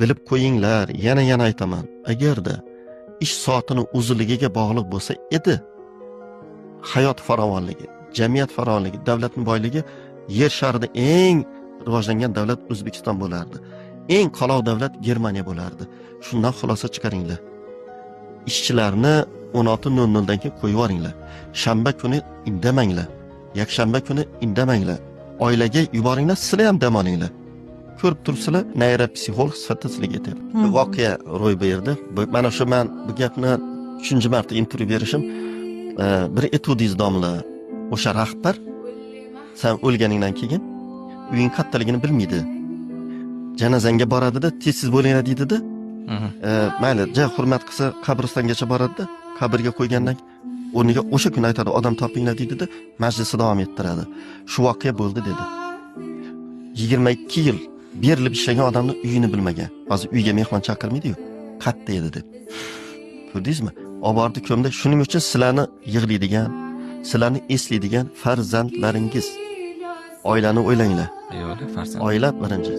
Bilib qo'yinglar, yana aytaman. Agarda ish soatini uzunligiga bog'liq bo'lsa edi, hayot farovonligi, jamiyat farovonligi, davlatning boyligi, yer sharida eng rivojlangan davlat O'zbekiston bo'lardi. Eng qoloq davlat Germaniya bo'lardi. Shundan xulosa chiqaringlar. Ishchilarni 16:00 dan keyin qo'yib yuboringlar. Shanba kuni indamanglar. Yakshanba kuni indamanglar. Oilaga yuboringlar, sizlar ham dam olinglar. Ko'rib turibsizlar, neyropsixolog sifatida sizlarga aytayapman. Voqea ro'y berdi. Mana shu men bu gapni 3-marta intervyu berishim, bir etudingiz domla, o'sha rahbar sen o'lganingdan keyin uying qattaligini bilmaydi. Janozangga boradida, tez bo'linglar deydi-da. Mayli, hurmat qilsa qabristongacha boradi-da, qabrga qo'ygandan o'rniga o'sha kun aytadi, odam topinglar deydi-da, majlisni davom ettiradi. Shu voqea bo'ldi dedi. 22 yil berilib ishlagan odamning uyini bilmagan. Hozir uyga mehmon chaqirmaydi-yu, qatta edi deb. Ko'rdingizmi? Obordi ko'mda. Shuning uchun sizlarni yig'laydigan, sizlarni eslaydigan farzandlaringiz. Oilani o'ylanglar. Ayoli farzand. Oila birinchi.